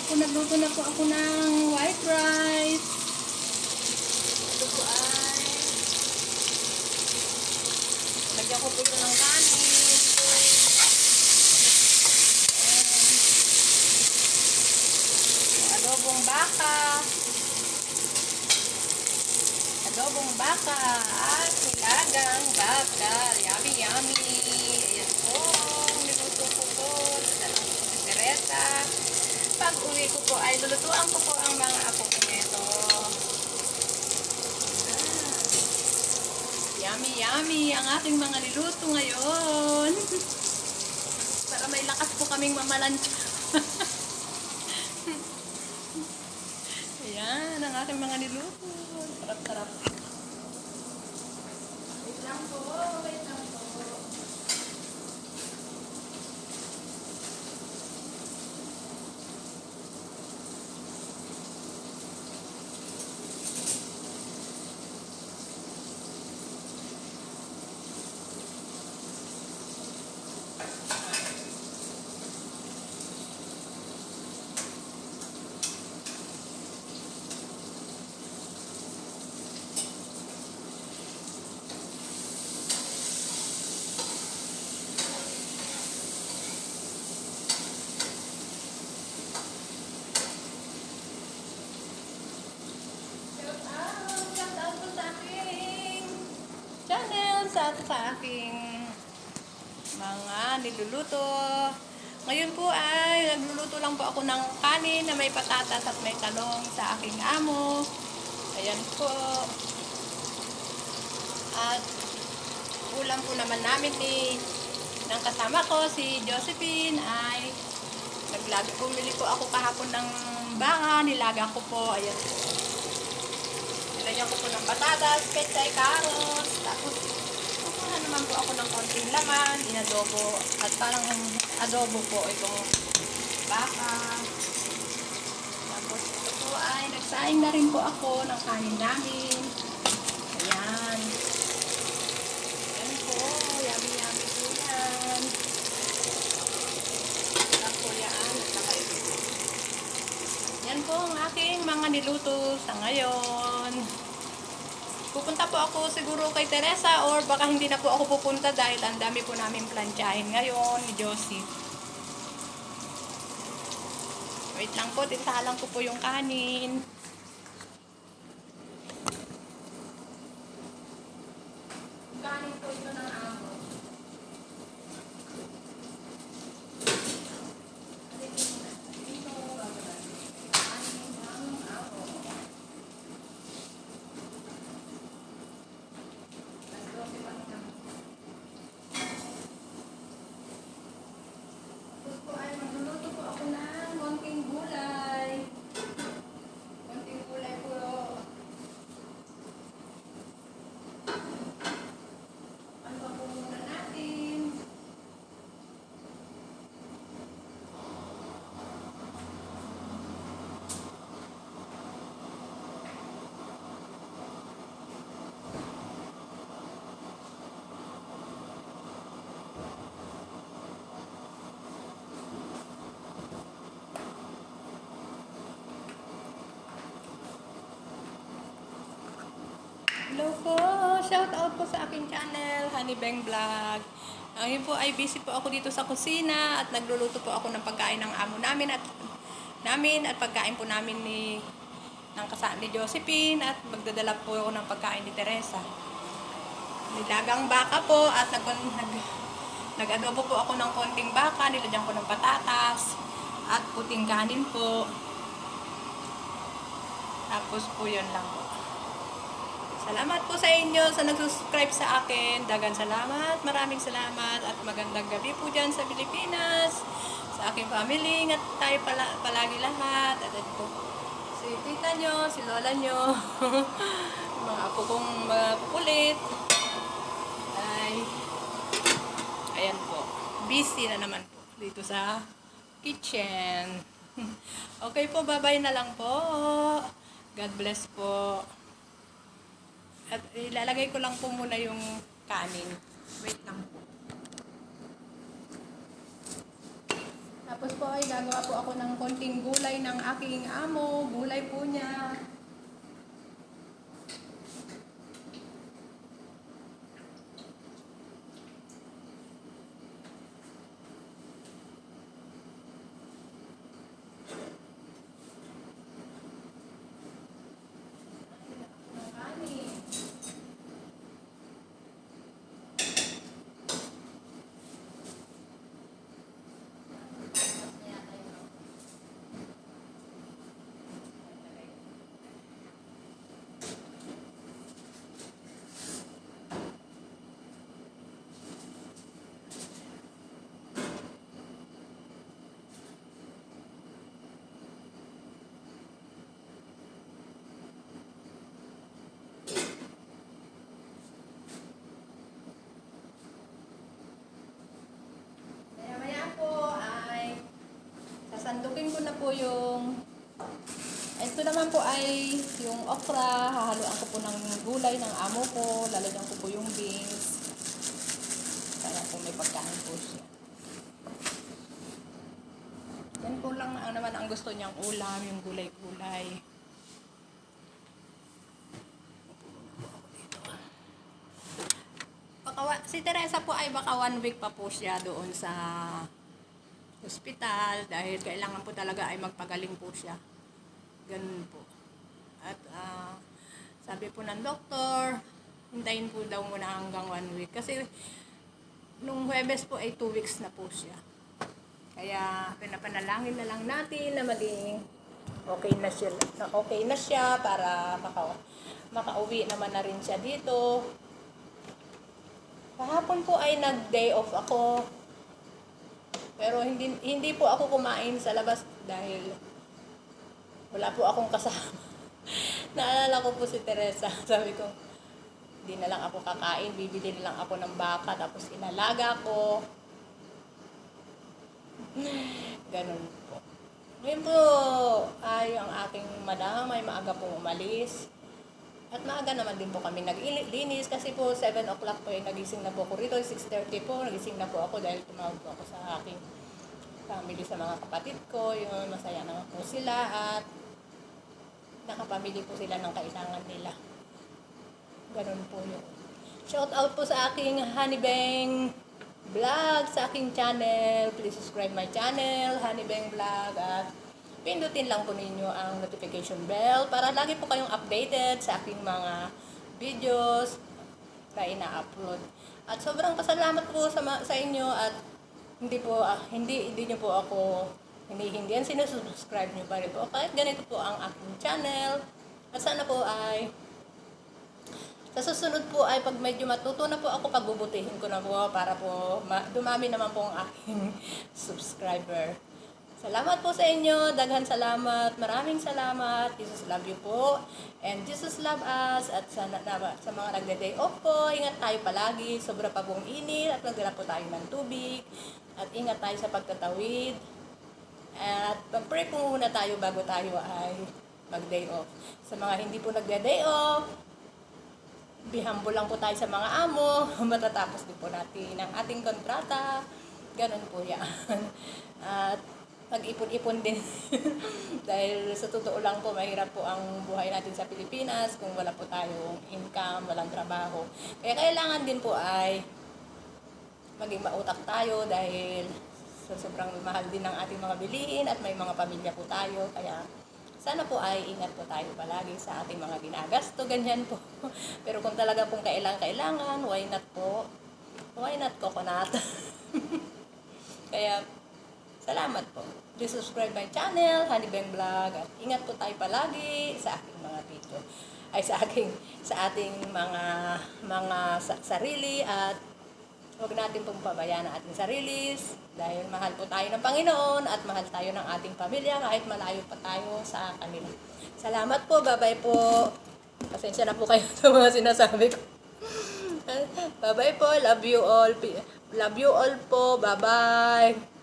Nagluto na po ako ng white rice. Ito po ay lagyan ko po ito ng kanin. Adobong baka. Adobong baka at nilagang baka. Yummy, yummy. Ayan po. Niluto ko po. Dalang po si Teresa. Pag uwi ko po ay lulutuan ko po ang mga apo ko nito. Yummy, yummy ang aking mga niluto ngayon. Para may lakas po kaming mamalansya. Ayan, ang aking mga niluto. Sarap-sarap. Wait lang po, wait lang po. Sa aking mga niluluto. Ngayon po ay nagluluto lang po ako ng kanin na may patatas at may talong sa aking amo. Ayan po. At ulam po naman namin ng kasama ko, si Josephine, ay bumili po ako kahapon ng baka, nilaga ko po. Ayan po. Nilagyan ko po ng patatas, pechay, carrots, tapos naman po ako ng konting laman, inadobo, at parang adobo po itong baka. Tapos ito po ay nagsaing na rin po ako ng kanin namin. Ayan. Ayan po, yummy yummy po yan. Sarap po yan. Yan po ang aking mga niluto sa ngayon. Pupunta po ako siguro kay Teresa or baka hindi na po ako pupunta dahil ang dami po namin plantsahin ngayon ni Josie. Wait lang po, tintahalan ko po yung kanin. Kanin po ito ng amo. Hello po! Shout out po sa aking channel, Honey Beng Vlog. Ngayon po ay busy po ako dito sa kusina at nagluluto po ako ng pagkain ng amo namin at pagkain po namin ni Josephine at magdadala po ako ng pagkain ni Teresa. Nilagang baka po at nag-adobo po ako ng konting baka, nilagyan ko ng patatas at puting kanin po. Tapos po yun lang po. Salamat po sa inyo sa nag-subscribe sa akin. Dagan salamat. Maraming salamat. At magandang gabi po dyan sa Pilipinas. Sa aking family. At tayo palagi lahat. At ito po. Si tita nyo, si lola nyo. Mga apo kong kukulit. Ayan po. Busy na naman po. Dito sa kitchen. Okay po. Bye-bye na lang po. God bless po. At ilalagay ko lang po muna yung kanin. Wait lang po. Tapos po ay gagawa po ako ng konting gulay ng aking amo. Gulay po niya. Maya-maya po ay sasandukin ko na po yung ito naman po ay yung okra. Hahaluan ko po ng gulay ng amo ko. Lalagyan ko po yung beans. Kaya po may pagkain po siya. Yan po lang naman ang gusto niyang ulam, yung gulay-gulay. Si Teresa po ay baka 1 week pa po siya doon sa hospital dahil kailangan po talaga ay magpagaling po siya. Ganun po. At sabi po ng doktor, hintayin po daw muna hanggang 1 week. Kasi nung Huwebes po ay 2 weeks na po siya. Kaya pinapanalangin na lang natin na maging okay na siya para makauwi naman na rin siya dito. Kahapon po ay nag-day off ako. Pero hindi po ako kumain sa labas dahil wala po akong kasama. Naalala ko po si Teresa. Sabi ko, hindi na lang ako kakain. Bibili na lang ako ng baka. Tapos inalaga ko. Ganun po. Ngayon po ay ang aking madam ay maaga pong umalis. At maaga naman din po kami naglinis kasi po 7 o'clock po nagising na po ako rito. 6:30 po nagising na po ako dahil tumawag po ako sa aking family, sa mga kapatid ko. Yun, masaya naman po sila at nakapamili po sila ng kailangan nila. Ganun po yun. Shout out po sa aking Honeybang Vlog, sa aking channel. Please subscribe my channel, Honeybang Vlog, at pindutin lang po ninyo ang notification bell para lagi po kayong updated sa aking mga videos na ina-upload. At sobrang pasalamat po sa inyo at hindi niyo po ako hinihindihan, sinusubscribe niyo pa rin po. Kahit ganito po ang aking channel. At sana po ay sa susunod po ay pag medyo matuto na po ako, pagbubutihin ko na po para po dumami naman po ang aking subscriber. Salamat po sa inyo. Daghan salamat. Maraming salamat. Jesus love you po. And Jesus love us. At sa mga nagde-day off po, ingat tayo palagi. Sobra pa pong init at magdala po tayo ng tubig. At ingat tayo sa pagtatawid. At mag-pray po muna tayo bago tayo ay mag-day off. Sa mga hindi po nagde-day off, be humble lang po tayo sa mga amo. Matatapos din po natin ang ating kontrata. Ganun po yan. At mag-ipon-ipon din. Dahil sa totoo lang po, mahirap po ang buhay natin sa Pilipinas kung wala po tayong income, walang trabaho. Kaya kailangan din po ay maging mautak tayo dahil sobrang mahal din ng ating mga bilihin at may mga pamilya po tayo. Kaya sana po ay ingat po tayo palagi sa ating mga ginagasto, ganyan po. Pero kung talaga pong kailangan, why not po? Why not coconut? Kaya salamat po. Please subscribe my channel, Honeybang Vlog. At ingat po tayo palagi sa aking mga video. Ay sa ating mga sarili, at huwag natin pong pabayaan ang ating sarili dahil mahal po tayo ng Panginoon at mahal tayo ng ating pamilya kahit malayo pa tayo sa kanila. Salamat po. Bye-bye po. Pasensya na po kayo sa mga sinasabi ko. Bye-bye po. Love you all. Love you all po. Bye-bye.